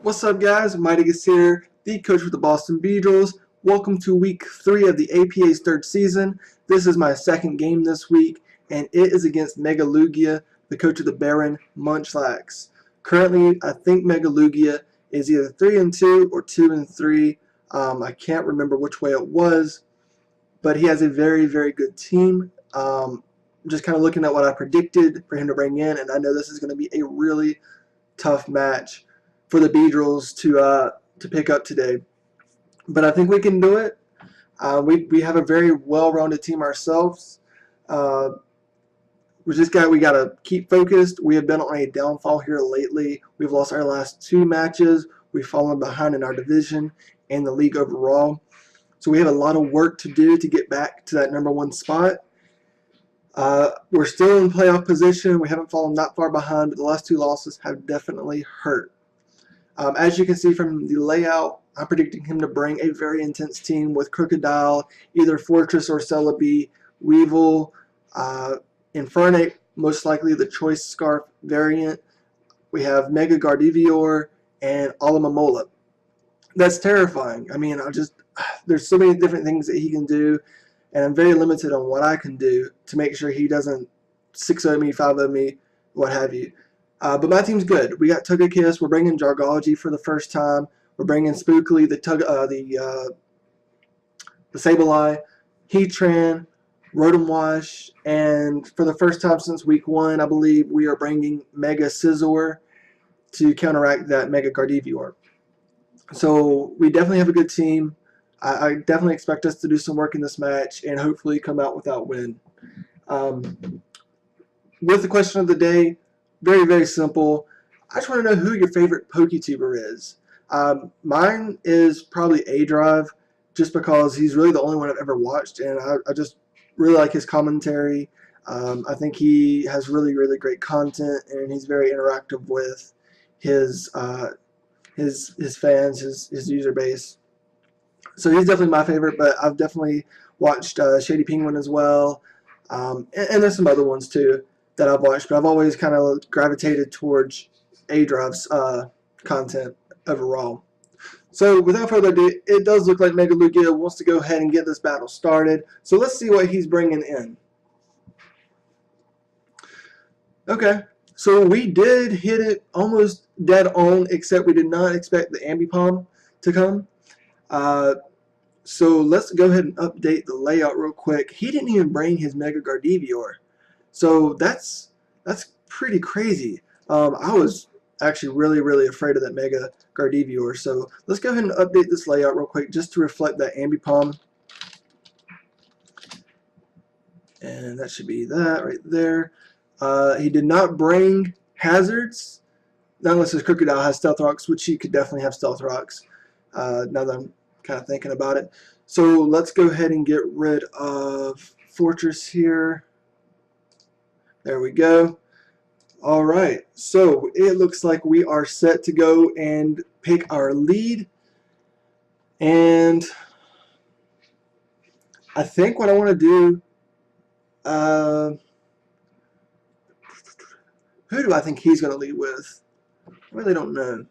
What's up, guys? Miticus here, the coach with the Boston Beedrills. Welcome to week 3 of the APA's third season. This is my second game this week, and it is against Megalugia, the coach of the Bayern Munchlax. Currently, I think Megalugia is either 3-2 or 2-3. I can't remember which way it was, but he has a very, very good team. Just kind of looking at what I predicted for him to bring in, and I know this is going to be a really tough match for the Beedrills to pick up today, but I think we can do it. We have a very well-rounded team ourselves. We got to keep focused. We have been on a downfall here lately. We've lost our last 2 matches. We've fallen behind in our division and the league overall. So we have a lot of work to do to get back to that #1 spot. We're still in playoff position. We haven't fallen that far behind, but the last 2 losses have definitely hurt. As you can see from the layout, I'm predicting him to bring a very intense team with Crocodile, either Fortress or Celebi, Weevil, Infernape, most likely the Choice Scarf variant. We have Mega Gardevoir and Alamamola. That's terrifying. I mean, there's so many different things that he can do, and I'm very limited on what I can do to make sure he doesn't 6-0 me, 5-0 me, what have you. But my team's good. We got Togekiss. We're bringing Jargology for the first time. We're bringing Spookly, the Sableye, Heatran, Rotomwash, and for the first time since week 1, I believe we are bringing Mega Scizor to counteract that Mega Gardevoir. So we definitely have a good team. I definitely expect us to do some work in this match and hopefully come out without win. With the question of the day, very, very simple. I just want to know who your favorite PokeTuber is. Mine is probably A-Drive, just because he's really the only one I've ever watched, and I just really like his commentary. I think he has really, really great content, and he's very interactive with his fans, his user base. So he's definitely my favorite, but I've definitely watched Shady Penguin as well, and there's some other ones too that I've watched, but I've always kind of gravitated towards A-Drive's content overall. So without further ado, it does look like Megalugia wants to go ahead and get this battle started. So let's see what he's bringing in. Okay, so we did hit it almost dead on, except we did not expect the Ambipom to come. So let's go ahead and update the layout real quick. He didn't even bring his Mega Gardevoir. So that's pretty crazy. I was actually really, really afraid of that Mega Gardevoir. So let's go ahead and update this layout real quick just to reflect that Ambipom. And that should be that right there. He did not bring Hazards, not unless his Crocodile has Stealth Rocks, which he could definitely have Stealth Rocks, now that I'm kind of thinking about it. So let's go ahead and get rid of Fortress here. There we go. Alright, so it looks like we are set to go and pick our lead. And I think what I want to do, who do I think he's going to lead with? I really don't know.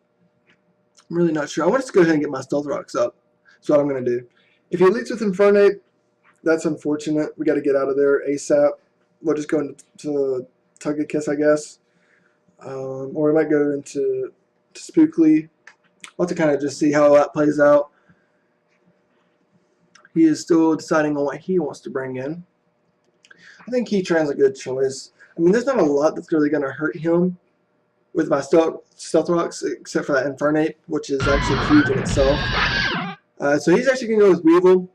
I'm really not sure. I want us to go ahead and get my Stealth Rocks up. That's what I'm going to do. If he leads with Infernape, that's unfortunate. We got to get out of there ASAP. We'll just go into Togekiss, I guess. Or we might go into Spookly. I'll have to kind of just see how that plays out. He is still deciding on what he wants to bring in. I think Heatran's a good choice. I mean, there's not a lot that's really going to hurt him with my Stealth Rocks, except for that Infernape, which is actually huge in itself. So he's actually going to go with Weevil.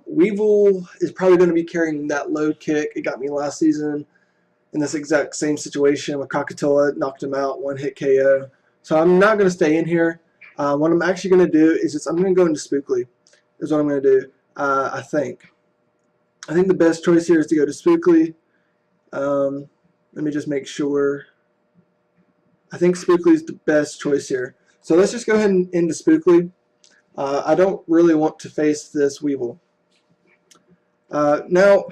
Weevil is probably going to be carrying that load kick. It got me last season in this exact same situation with Krakatoa, knocked him out, 1-hit KO. So I'm not going to stay in here. What I'm actually going to do is I'm going to go into Spookly, is what I'm going to do, I think. I think the best choice here is to go to Spookly. Let me just make sure. I think Spookly is the best choice here. So let's just go ahead and into Spookly. I don't really want to face this Weevil. Now,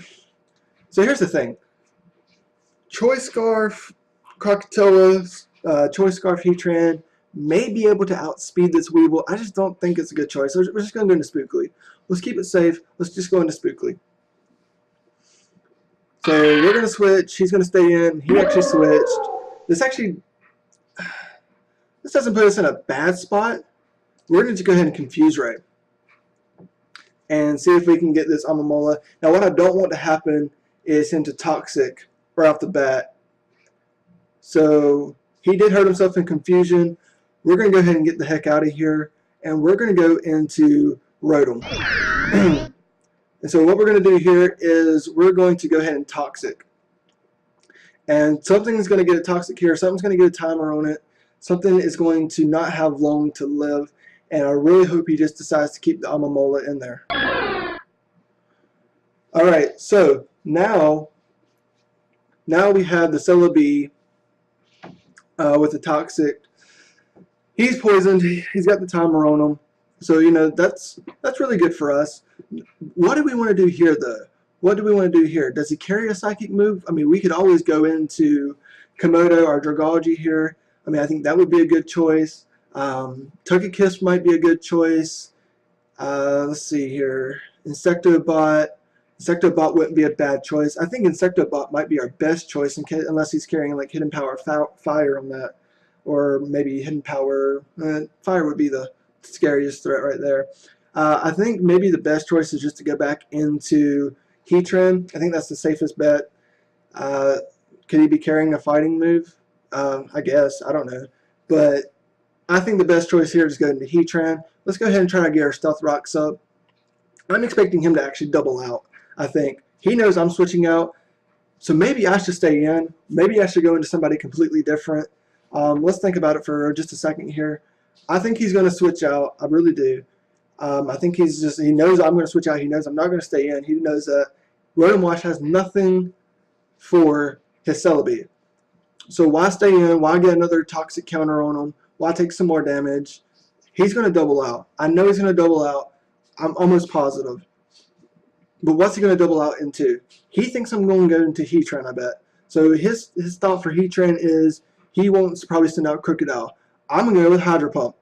so here's the thing. Choice Scarf, Krakatoa, Choice Scarf Heatran, may be able to outspeed this Weevil. I just don't think it's a good choice. So we're just going to go into Spookly. Let's keep it safe. Let's just go into Spookly. So we're going to switch. He's going to stay in. He actually switched. This doesn't put us in a bad spot. We're going to go ahead and Confuse Ray and see if we can get this Alomomola. Now, what I don't want to happen is him to Toxic right off the bat. So he did hurt himself in Confusion. We're going to go ahead and get the heck out of here, and we're going to go into Rotom. And so what we're going to do here is we're going to go ahead and Toxic. And something's going to get a Toxic here. Something's going to get a timer on it. Something is going to not have long to live. And I really hope he just decides to keep the Alomomola in there. Alright, so now we have the Celebi with the Toxic. He's poisoned. He's got the timer on him. So, you know, that's really good for us. What do we want to do here, though? What do we want to do here? Does he carry a Psychic move? I mean, we could always go into Komodo or Dragology here. I mean, I think that would be a good choice. Togekiss might be a good choice. Let's see here. Insectobot. Insectobot wouldn't be a bad choice. I think Insectobot might be our best choice unless he's carrying like Hidden Power Fire on that. Or maybe Hidden Power. Fire would be the scariest threat right there. I think maybe the best choice is just to go back into Heatran. I think that's the safest bet. Could he be carrying a fighting move? I guess. I don't know. But I think the best choice here is go into Heatran. Let's go ahead and try to get our Stealth Rocks up. I'm expecting him to actually double out, I think. He knows I'm switching out. So maybe I should stay in. Maybe I should go into somebody completely different. Let's think about it for just a second here. I think he's going to switch out. I really do. I think he knows I'm going to switch out. He knows I'm not going to stay in. He knows that Rotom Wash has nothing for his Celebi. So why stay in? Why get another Toxic counter on him? Why take some more damage? He's going to double out. I know he's going to double out. I'm almost positive. But what's he going to double out into? He thinks I'm going to go into Heatran, I bet. So his thought for Heatran is he won't probably send out Crocodile. I'm going to go with Hydro Pump.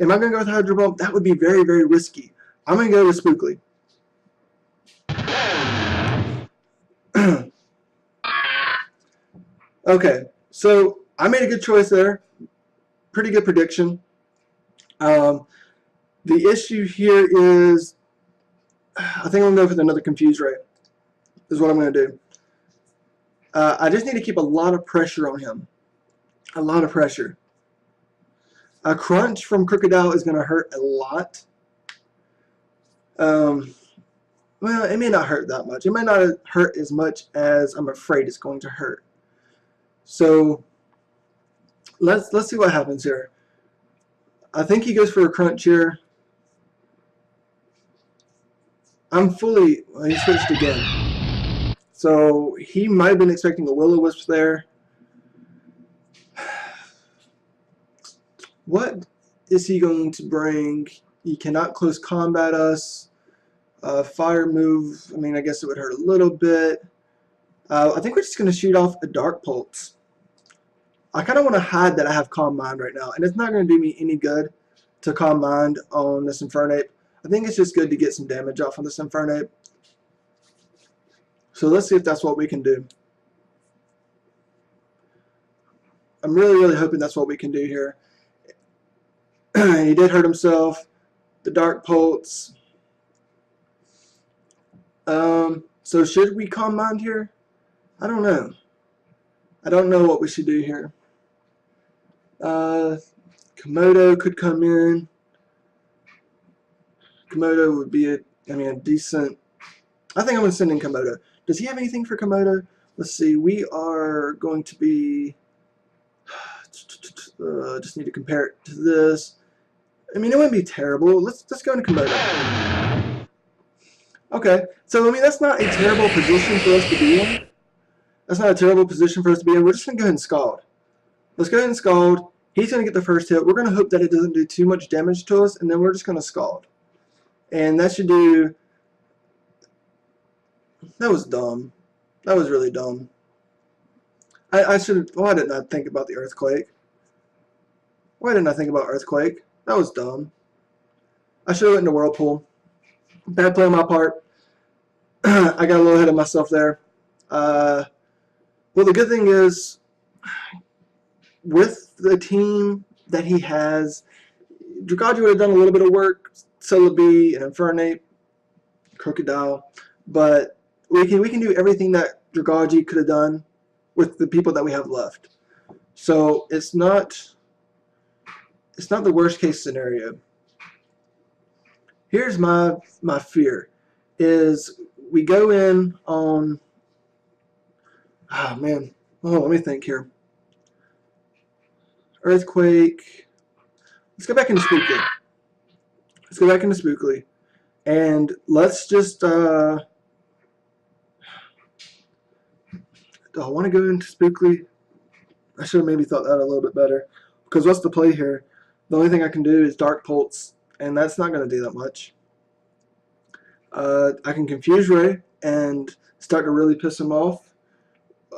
Am I going to go with Hydro Pump? That would be very, very risky. I'm going to go with Spookly. Okay, so I made a good choice there. Pretty good prediction. The issue here is I think I'm going to go with another Confuse Ray. Is what I'm going to do. I just need to keep a lot of pressure on him. A lot of pressure. A Crunch from Crocodile is going to hurt a lot. Well, it may not hurt that much. It might not hurt as much as I'm afraid it's going to hurt. So let's see what happens here. I think he goes for a Crunch here. Well, he switched again. So he might have been expecting a Will-O-Wisp there. What is he going to bring? He cannot close combat us. Fire move, I mean, I guess it would hurt a little bit. I think we're just going to shoot off a Dark Pulse. I kind of want to hide that I have Calm Mind right now, and it's not going to do me any good to Calm Mind on this Infernape. I think it's just good to get some damage off on this Infernape. So let's see if that's what we can do. I'm really, really hoping that's what we can do here. He did hurt himself. The Dark Pulse. So should we Calm Mind here? I don't know. I don't know what we should do here. Komodo could come in. Komodo would be a decent. I think I'm going to send in Komodo. Does he have anything for Komodo? Let's see. We are going to be. Just need to compare it to this. I mean, it wouldn't be terrible. Let's go into Komodo. Okay, so I mean that's not a terrible position for us to be in. That's not a terrible position for us to be in. We're just going to go ahead and Scald. Let's go ahead and Scald. He's going to get the first hit. We're going to hope that it doesn't do too much damage to us, and then we're just going to Scald. And that should do. That was dumb. That was really dumb. I should. Why didn't I think about the Earthquake? Why didn't I think about Earthquake? That was dumb. I should have went into Whirlpool. Bad play on my part. I got a little ahead of myself there. Well, the good thing is, with the team that he has, Dragaji would have done a little bit of work, Celebi and Infernape, Crocodile, but we can do everything that Dragaji could have done with the people that we have left. So it's not the worst case scenario. Here's my fear is we go in on let me think here. Earthquake. Let's go back into Spookly. And let's just do I want to go into Spookly? I should have maybe thought that a little bit better. Because what's the play here? The only thing I can do is Dark Pulse, and that's not going to do that much. I can Confuse Ray and start to really piss him off.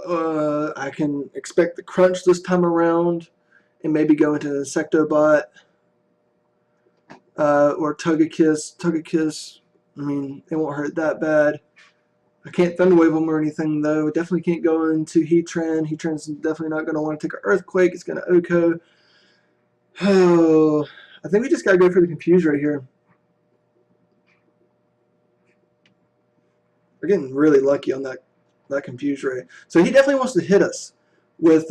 I can expect the Crunch this time around and maybe go into Insectobot or Togekiss. Togekiss, I mean, it won't hurt that bad. I can't Thunder Wave him or anything, though. Definitely can't go into Heatran. Heatran's definitely not going to want to take an Earthquake. It's going to Oko. Oh, I think we just got to go for the Confuse right here. We're getting really lucky on that Confuse Ray. So he definitely wants to hit us with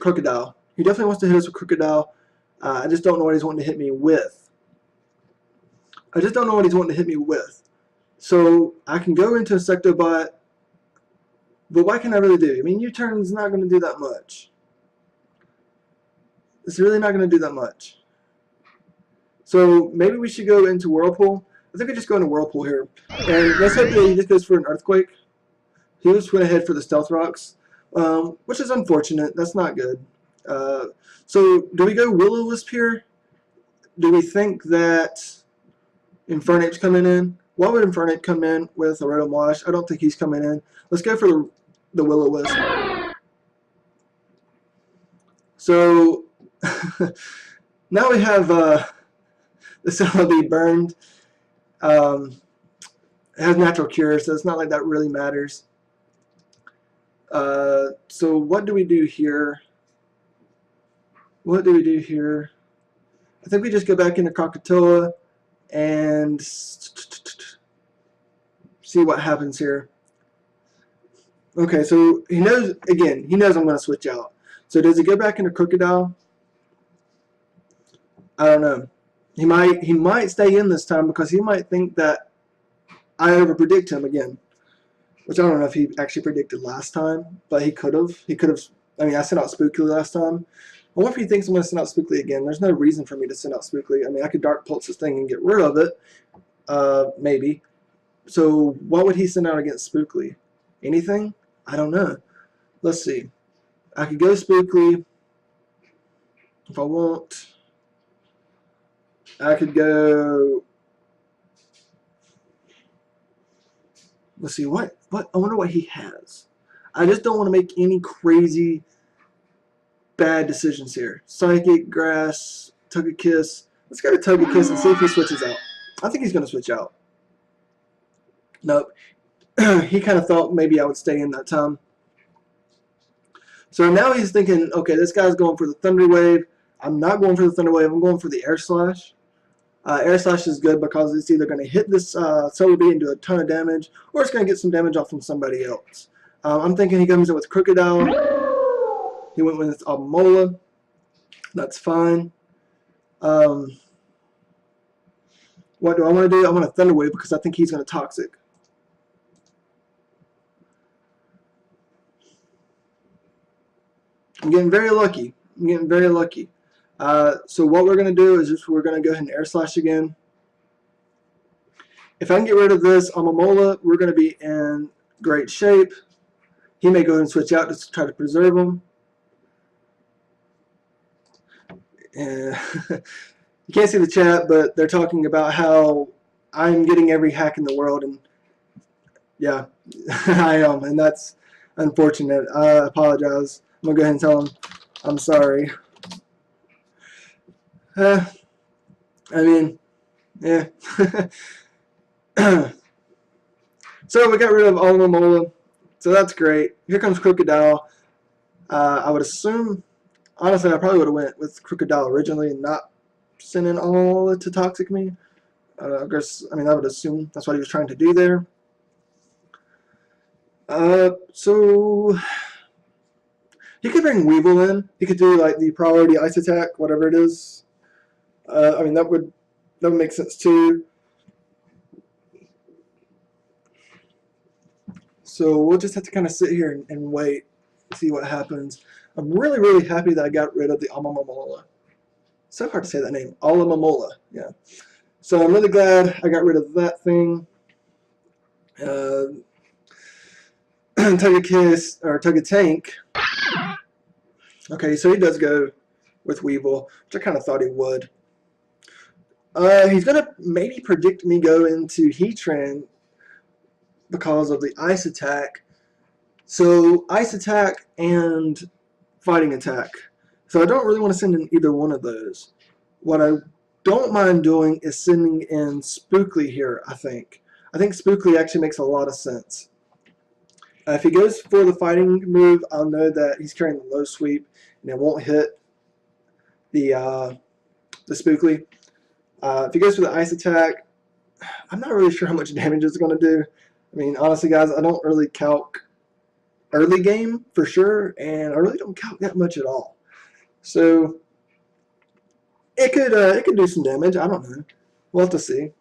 Crocodile. He definitely wants to hit us with Crocodile. I just don't know what he's wanting to hit me with. So I can go into Insectobot, but what can I really do? I mean, U-Turn's not going to do that much. It's really not going to do that much. So maybe we should go into Whirlpool. I think we just go into Whirlpool here. And let's hope that he just goes for an Earthquake. He just went ahead for the Stealth Rocks, which is unfortunate. That's not good. So do we go Will-O-Wisp here? Do we think that Infernape's coming in? Why would Infernape come in with a Rotom Wash? I don't think he's coming in. Let's go for the Will-O-Wisp. So now we have the Celebi burned. It has natural cure, so it's not like that really matters. So what do we do here? I think we just go back into Krakatoa and see what happens here. Okay, so he knows I'm going to switch out. So does he go back into Crocodile? I don't know. He might stay in this time because he might think that I overpredict him again. Which I don't know if he actually predicted last time, but he could have. I mean, I sent out Spookly last time. I wonder if he thinks I'm going to send out Spookly again. There's no reason for me to send out Spookly. I mean, I could Dark Pulse this thing and get rid of it. Maybe. So what would he send out against Spookly? Anything? I don't know. Let's see. I could go Spookly if I want. I could go. Let's see. What? I wonder what he has. I just don't want to make any crazy bad decisions here. Psychic, Grass, Togekiss. Let's go to Togekiss and see if he switches out. I think he's going to switch out. Nope. He kind of thought maybe I would stay in that time. So now he's thinking, okay, this guy's going for the Thunder Wave. I'm not going for the Thunder Wave. I'm going for the Air Slash. Air Slash is good because it's either going to hit this Celebi and do a ton of damage, or it's going to get some damage off from somebody else. I'm thinking he comes in with Crocodile. He went with Alomola. That's fine. What do I want to do? I want to Thunder Wave because I think he's going to Toxic. I'm getting very lucky. So what we're going to do is we're going to go ahead and Air Slash again. If I can get rid of this Alomola, we're going to be in great shape. He may go ahead and switch out just to try to preserve him. You can't see the chat, but they're talking about how I'm getting every hack in the world, and yeah, I am, and that's unfortunate. I apologize. I'm going to go ahead and tell him I'm sorry. I mean, yeah. So we got rid of Alomomola, so that's great. Here comes Crocodile. I would assume, honestly, I probably would have went with Crocodile originally and not sending Alomomola to Toxic Me. I guess, I mean, I would assume that's what he was trying to do there. So he could bring Weevil in. He could do like the priority ice attack, whatever it is. I mean, that would make sense too. So we'll just have to kind of sit here and wait, see what happens. I'm really, really happy that I got rid of the Alomomola. So hard to say that name, Alomomola. Yeah. So I'm really glad I got rid of that thing. Togekiss or Togetank. Okay, so he does go with Weevil, which I kind of thought he would. He's gonna maybe predict me go into Heatran because of the Ice Attack. So Ice Attack and Fighting Attack. So I don't really want to send in either one of those. What I don't mind doing is sending in Spookly here, I think. I think Spookly actually makes a lot of sense. If he goes for the fighting move, I'll know that he's carrying the low sweep and it won't hit the Spookly. If he goes for the Ice Attack, I'm not really sure how much damage it's going to do. I mean, honestly, guys, I don't really calc early game for sure, and I really don't calc that much at all. So it could do some damage. I don't know. We'll have to see.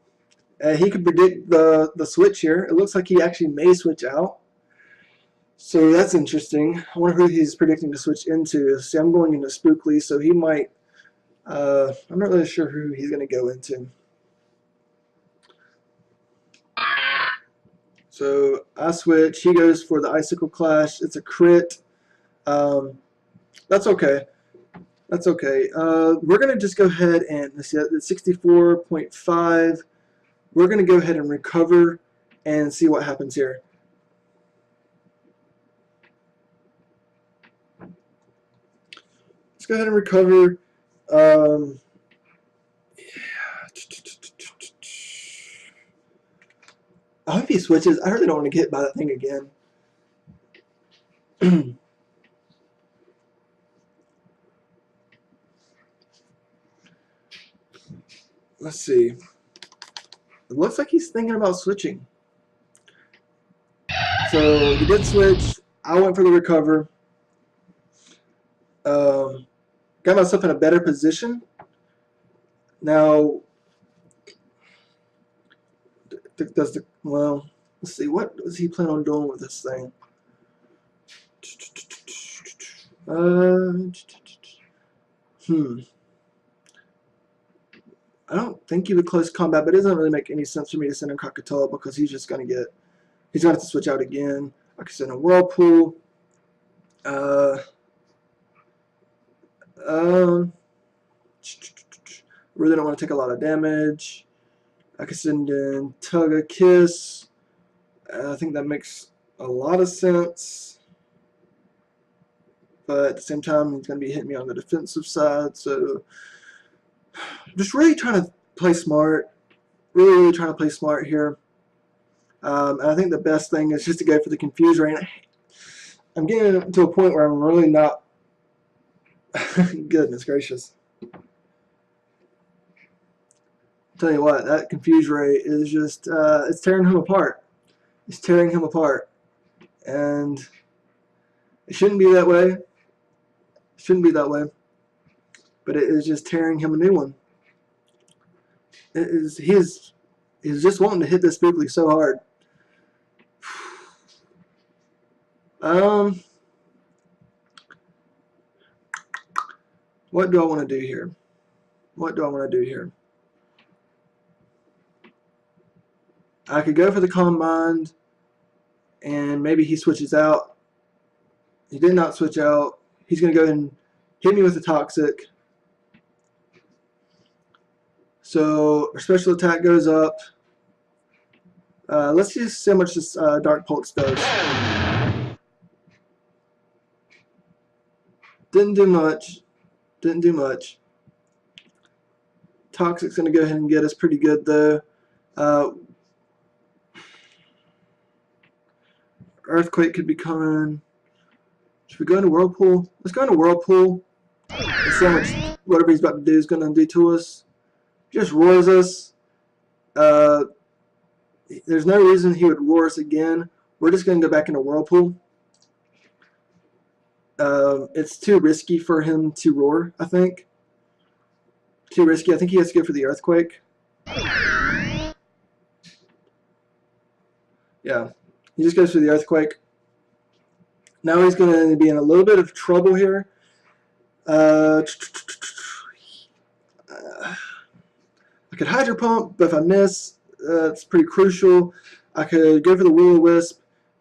He could predict the switch here. It looks like he actually may switch out. So that's interesting. I wonder who he's predicting to switch into. See, I'm going into Spookly, so he might. I'm not really sure who he's going to go into. So I switch. He goes for the Icicle Clash. It's a crit. That's okay. That's okay. We're going to just go ahead and, let's see, it's 64.5. We're going to go ahead and recover and see what happens here. Let's go ahead and recover. I hope he switches. I really don't want to get hit by that thing again. Let's see. It looks like he's thinking about switching. So he did switch. I went for the recover. Got myself in a better position. Now, well, let's see. What does he plan on doing with this thing? I don't think he would close combat, but it doesn't really make any sense for me to send in Krakatoa because he's just going to get, he's going to have to switch out again. I could send a Whirlpool. Really don't want to take a lot of damage. I could send in Togekiss. I think that makes a lot of sense. But at the same time, he's going to be hitting me on the defensive side. So just really trying to play smart. Really trying to play smart here. And I think the best thing is just to go for the Confuse Ray. I'm getting to a point where I'm really not. Goodness gracious. I'll tell you what, that Confuse Ray is just, it's tearing him apart. It's tearing him apart. And it shouldn't be that way. It shouldn't be that way. But it is just tearing him a new one. It is, he's just wanting to hit this Spookly so hard. What do I want to do here? What do I want to do here? I could go for the Calm Mind, and maybe he switches out. He did not switch out. He's going to go ahead and hit me with a Toxic. So our special attack goes up. Let's just see how much this Dark Pulse does. Didn't do much. Didn't do much. Toxic's going to go ahead and get us pretty good, though. Earthquake could be coming. Should we go into Whirlpool? Let's go into Whirlpool. And see how much whatever he's about to do is going to do to us. Just roars us. There's no reason he would roar us again. We're just going to go back into Whirlpool. It's too risky for him to roar, I think. Too risky. I think he has to go for the Earthquake. Yeah, he just goes for the Earthquake. Now he's going to be in a little bit of trouble here. I could Hydro Pump, but if I miss, it's pretty crucial. I could go for the Will-O-Wisp,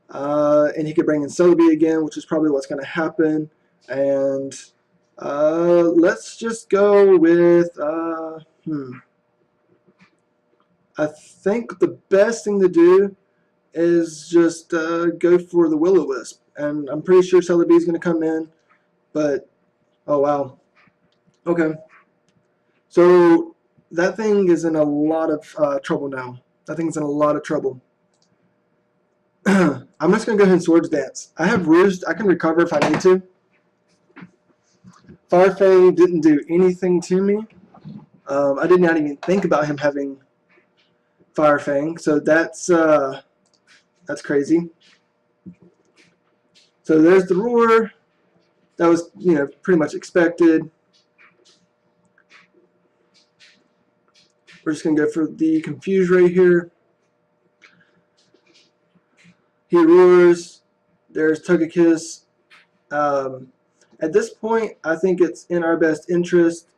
and he could bring in Celebi again, which is probably what's going to happen. And let's just go with, I think the best thing to do is just go for the Will-O-Wisp. And I'm pretty sure Celebi is going to come in, but, oh wow. Okay. So that thing is in a lot of trouble now. That thing's in a lot of trouble. I'm just going to go ahead and Swords Dance. I have Roost. I can recover if I need to. Fire Fang didn't do anything to me. I did not even think about him having Fire Fang, so that's crazy. So there's the roar. That was, pretty much expected. We're just going to go for the Confuse right here. He roars. There's Togekiss. At this point, I think it's in our best interest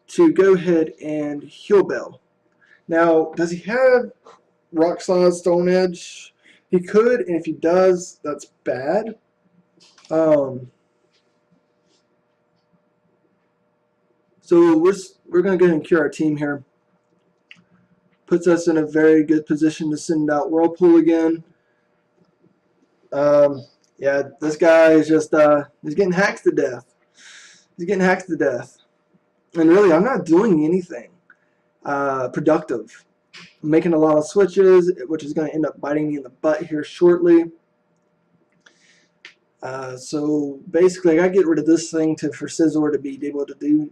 to go ahead and Heal Bell. Now, does he have Rock Slide, Stone Edge? He could, and if he does, that's bad. So we're going to go ahead and cure our team here. Puts us in a very good position to send out Whirlpool again. Yeah, this guy is just he's getting hacked to death. He's getting hacked to death. And really, I'm not doing anything productive. I'm making a lot of switches, which is going to end up biting me in the butt here shortly. So basically, I got to get rid of this thing for Scizor to be able to do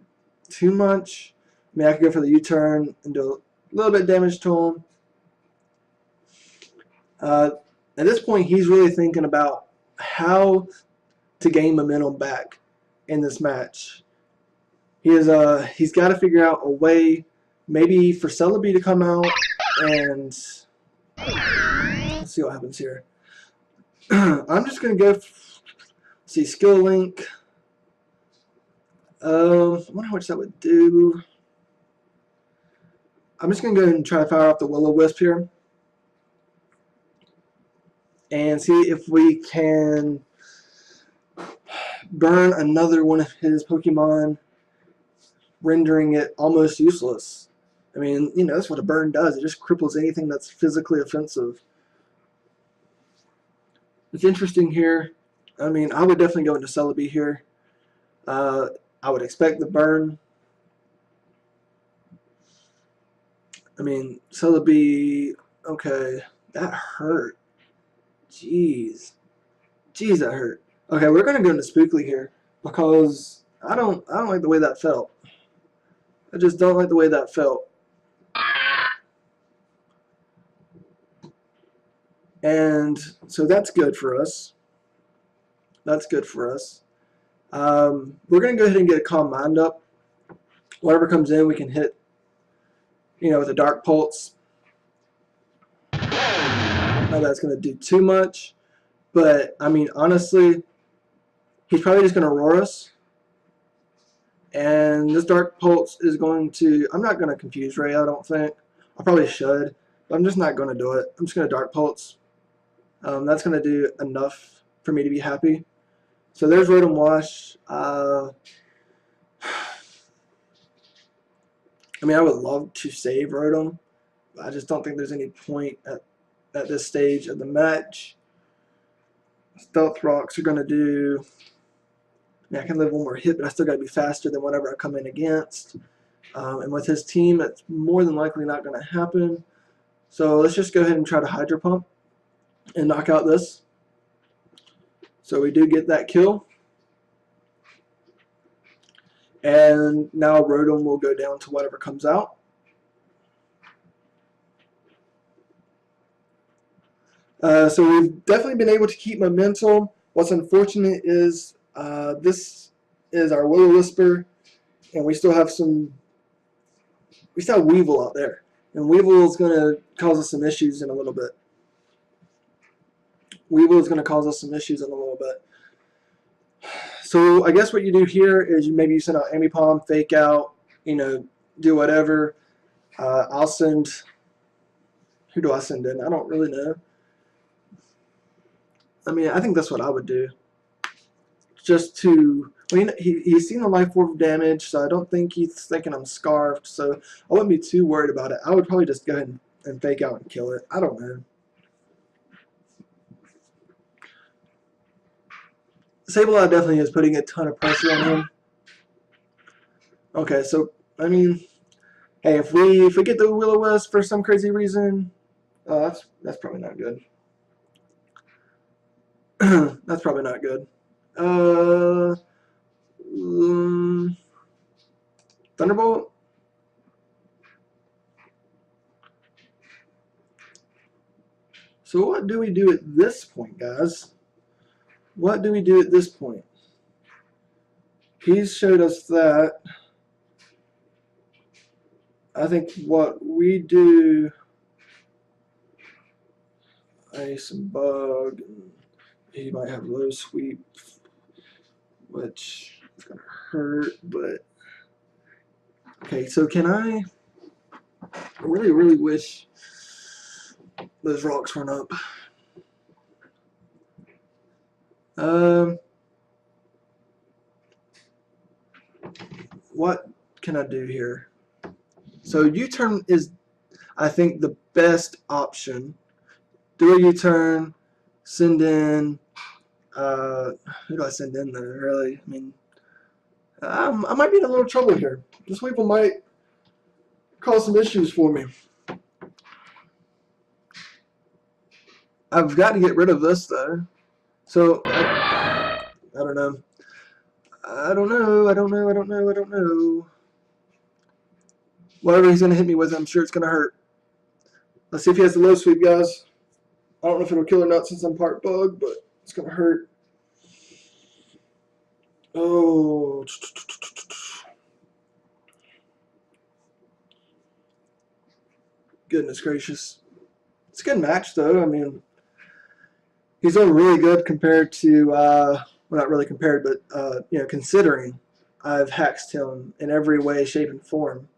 too much. I mean, I could go for the U-turn and do a little bit of damage to him. At this point, he's really thinking about how to gain momentum back in this match. He's got to figure out a way, maybe for Celebi to come out, and let's see what happens here. I'm just going to go, see, Skill Link. I wonder how much that would do. I'm just going to go ahead and try to fire off the Will-O-Wisp here. And see if we can burn another one of his Pokemon, rendering it almost useless. I mean, that's what a burn does. It just cripples anything that's physically offensive. It's interesting here. I mean, I would definitely go into Celebi here. I would expect the burn. I mean, Celebi, okay, that hurt. Jeez, that hurt. Okay, we're gonna go into Spookly here because I don't like the way that felt. I just don't like the way that felt. And so that's good for us. That's good for us. We're gonna go ahead and get a Calm Mind up. Whatever comes in, we can hit. With a Dark Pulse. Not that's gonna do too much. But, I mean, honestly, he's probably just going to roar us. And this Dark Pulse is going to... I'm not going to Confuse Ray, I don't think. I probably should. But I'm just not going to do it. I'm just going to Dark Pulse. That's going to do enough for me to be happy. So there's Rotom Wash. I mean, I would love to save Rotom. But I just don't think there's any point at this stage of the match. Stealth Rocks are going to do... I can live one more hit, but I still got to be faster than whatever I come in against. And with his team, it's more than likely not going to happen. So let's just go ahead and try to Hydro Pump and knock out this. So we do get that kill. And now Rotom will go down to whatever comes out. So we've definitely been able to keep momentum. What's unfortunate is this is our Will-O-Wisp, and we still have Weevil out there. And Weevil is going to cause us some issues in a little bit. So I guess what you do here is maybe you send out Ambipom, fake out, do whatever. I'll send. Who do I send in? I don't really know. I mean, I think that's what I would do. Just to. I mean, he's seen the Life Orb damage, so I don't think he's thinking I'm scarfed. So I wouldn't be too worried about it. I would probably just go ahead and fake out and kill it. I don't know. Sableye definitely is putting a ton of pressure on him. Okay, so I mean, hey, if we get the Will-O-Wisp for some crazy reason, that's probably not good. That's probably not good. Thunderbolt. So what do we do at this point, guys? What do we do at this point? He's showed us that. I think what we do, Ice and Bug. He might have low sweep, which is going to hurt, but okay, so can I really, really wish those rocks weren't up. What can I do here? So U-turn is, I think, the best option. Do a U-turn, send in, who do I send in there, really? I mean, I might be in a little trouble here. This Weevil might cause some issues for me. I've got to get rid of this, though. So, I don't know. I don't know. Whatever he's going to hit me with, I'm sure it's going to hurt. Let's see if he has the low sweep, guys. I don't know if it'll kill or not since I'm part bug, but it's going to hurt. Oh. Goodness gracious. It's a good match, though. I mean, he's doing really good compared to, well, not really compared, but, considering I've hexed him in every way, shape, and form.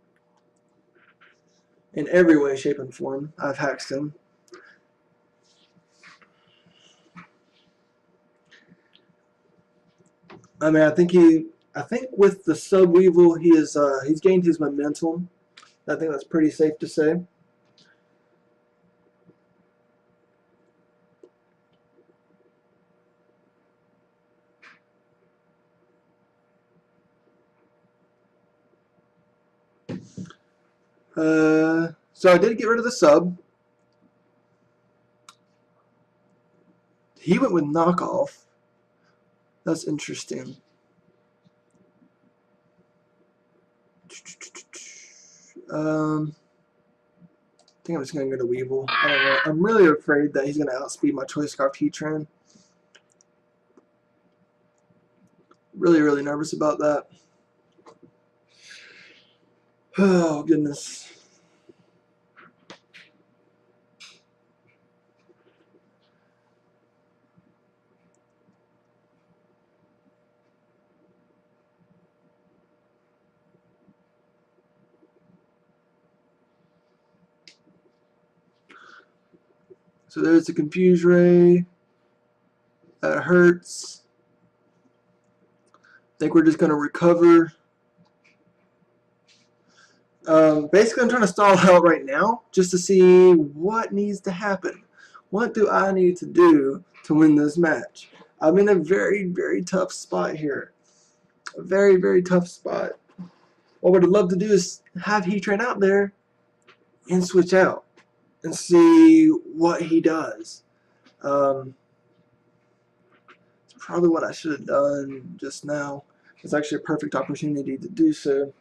In every way, shape, and form, I've hexed him. I mean, I think with the sub Weevil, he's gained his momentum. I think that's pretty safe to say. So I did get rid of the sub. He went with knockoff. That's interesting. I think I'm just going to go to Weevil. I don't know. I'm really afraid that he's going to outspeed my Choice Scarf Heatran. Really, really nervous about that. Oh, goodness. So there's the Confuse Ray. That hurts. I think we're just going to recover. Basically, I'm trying to stall out right now just to see what needs to happen. What do I need to do to win this match? I'm in a very, very tough spot here. A very, very tough spot. what I would love to do is have Heatran out there and switch out and see what he does. It's probably what I should have done just now. It's actually a perfect opportunity to do so.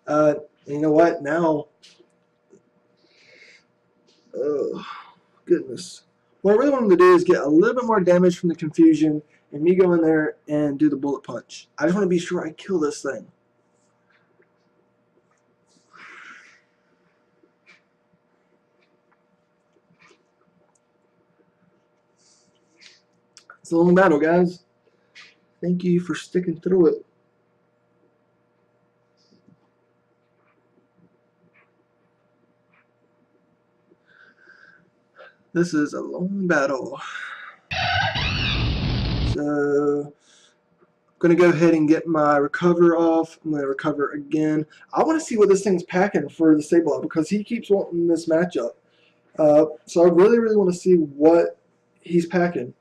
You know what? Now, oh goodness. What I really wanted to do is get a little bit more damage from the confusion and me go in there and do the bullet punch. I just want to be sure I kill this thing. It's a long battle, guys. Thank you for sticking through it. This is a long battle. So, I'm going to go ahead and get my recover off. I'm going to recover again. I want to see what this thing's packing for the Sableye because he keeps wanting this matchup. So I really, really want to see what he's packing.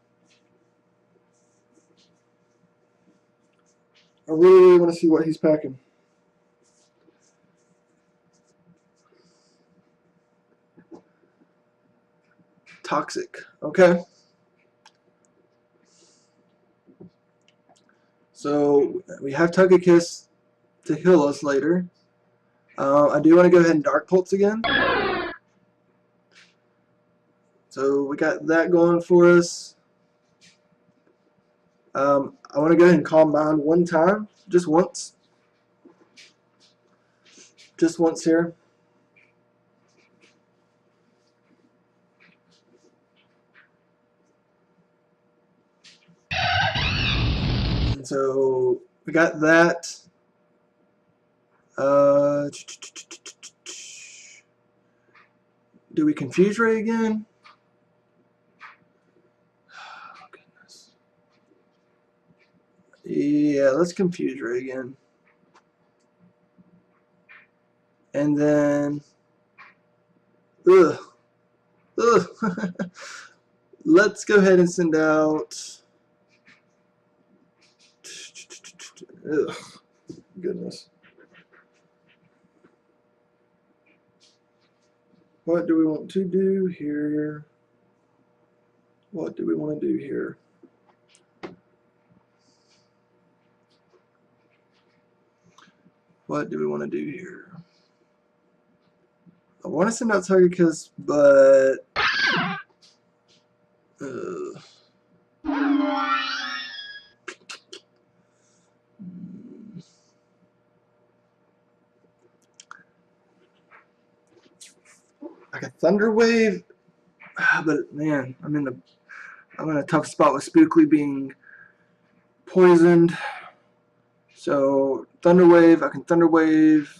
I really, really want to see what he's packing. Toxic. Okay. So we have Togekiss to heal us later. I do want to go ahead and Dark Pulse again. So we got that going for us. I want to go ahead and Calm Mind one time. Just once. Just once here. And so we got that. Do we Confuse Ray again? Oh, goodness. Yeah, let's Confuse Ray again. And then, let's go ahead and send out. Ugh, goodness. What do we want to do here? What do we want to do here? What do we want to do here? I want to send out Togekiss, but like a Thunder Wave, but man, I'm in a tough spot with Spookly being poisoned. So Thunder Wave, I can Thunder Wave.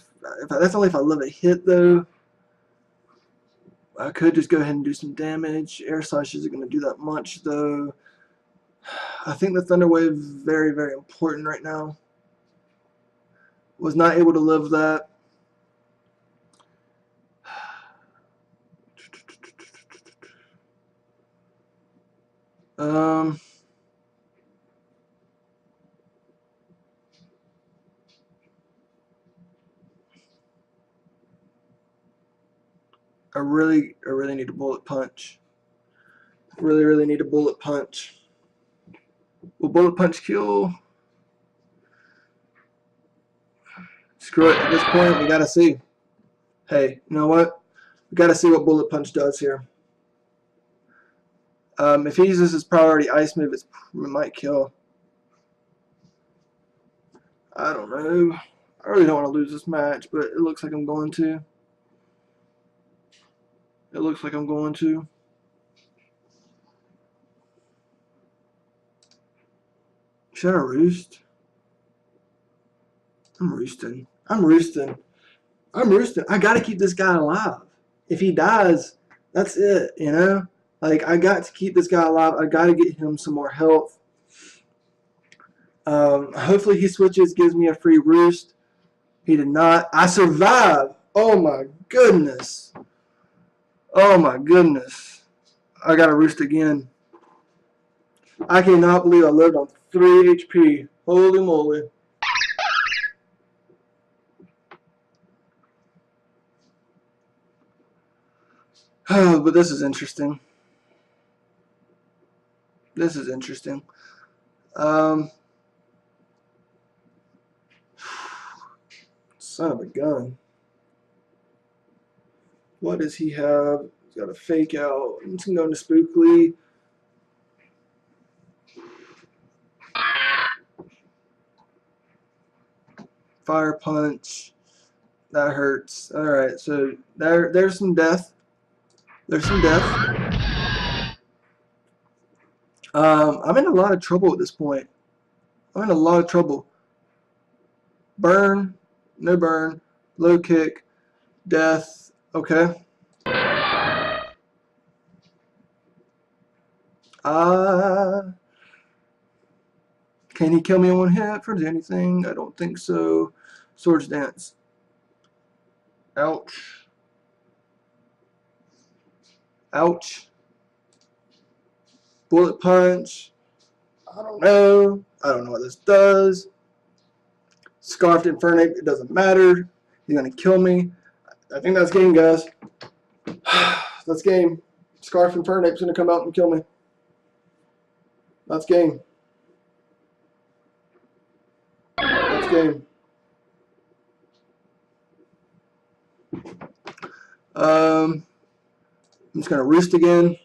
That's only if I live a hit though. I could just go ahead and do some damage. Air Slash isn't going to do that much though. I think the Thunder Wave is very, very important right now. Was not able to live that. I really need a bullet punch. Really need a bullet punch. Will bullet punch kill? Screw it. At this point, we gotta see. Hey, you know what? We gotta see what bullet punch does here. If he uses his priority ice move, it might kill. I don't know. I really don't want to lose this match, but it looks like I'm going to. It looks like I'm going to. Should I roost? I'm roosting. I'm roosting. I'm roosting. I gotta keep this guy alive. If he dies, that's it, you know? Like, I got to keep this guy alive. I gotta get him some more health. Hopefully he switches, gives me a free roost. He did not. I survived. Oh my goodness. Oh my goodness. I got to roost again. I cannot believe I lived on 3 HP. Holy moly. But this is interesting. This is interesting. Son of a gun. What does he have? He's got a fake out. He's going to Spookly. Fire Punch. That hurts. Alright, so there's some death. There's some death. I'm in a lot of trouble at this point. I'm in a lot of trouble. Burn. No burn. Low kick. Death. Okay. Can he kill me in one hit for anything? I don't think so. Swords Dance. Ouch. Ouch. Bullet Punch. I don't know. I don't know what this does. Scarfed Infernape. It doesn't matter. He's going to kill me. I think that's game, guys. That's game. Scarfed Infernape's going to come out and kill me. That's game. That's game. I'm just going to roost again.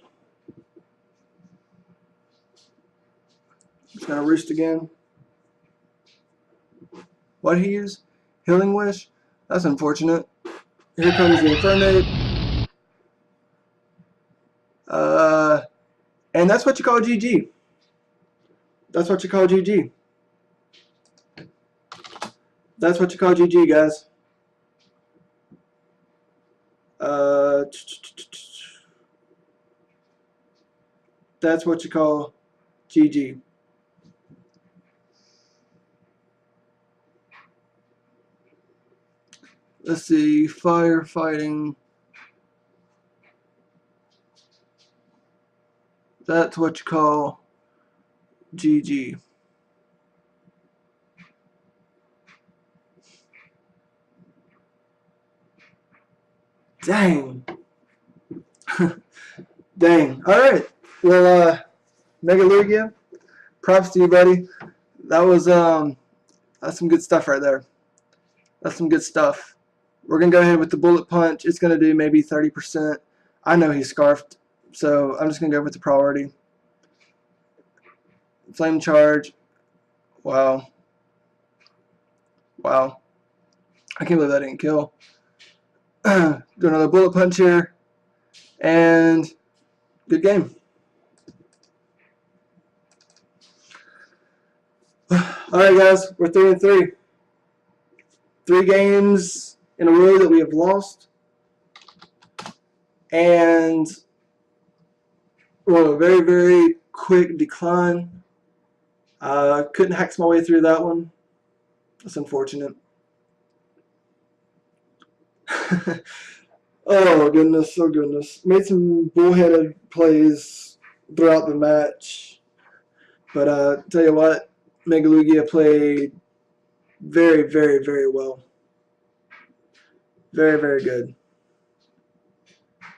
Just going to roost again. What did he use? Healing Wish? That's unfortunate. Here comes the Infernape. And that's what you call GG. That's what you call GG. That's what you call GG, guys. That's what you call GG. Let's see, firefighting. That's what you call GG. Dang. Dang. Alright. Well, Megalugia, props to you, buddy. That was that's some good stuff right there. That's some good stuff. We're gonna go ahead with the Bullet Punch. It's gonna do maybe 30%. I know he's scarfed, so I'm just gonna go with the priority. Flame Charge. Wow. Wow. I can't believe that didn't kill. Do another Bullet Punch here. And good game. Alright, guys. We're 3-3. 3 games in a row that we have lost. And well, a very, very quick decline. Couldn't hack my way through that one. That's unfortunate. Oh goodness, oh goodness. Made some bullheaded plays throughout the match. But tell you what, Megalugia played very, very, very well. Very, very good.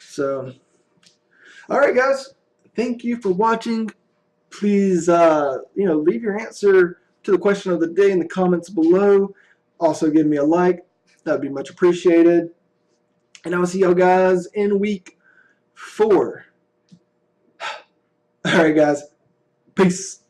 So, alright guys, thank you for watching. Please, leave your answer to the question of the day in the comments below. Also, give me a like. That would be much appreciated. And I will see y'all guys in week 4. Alright guys, peace.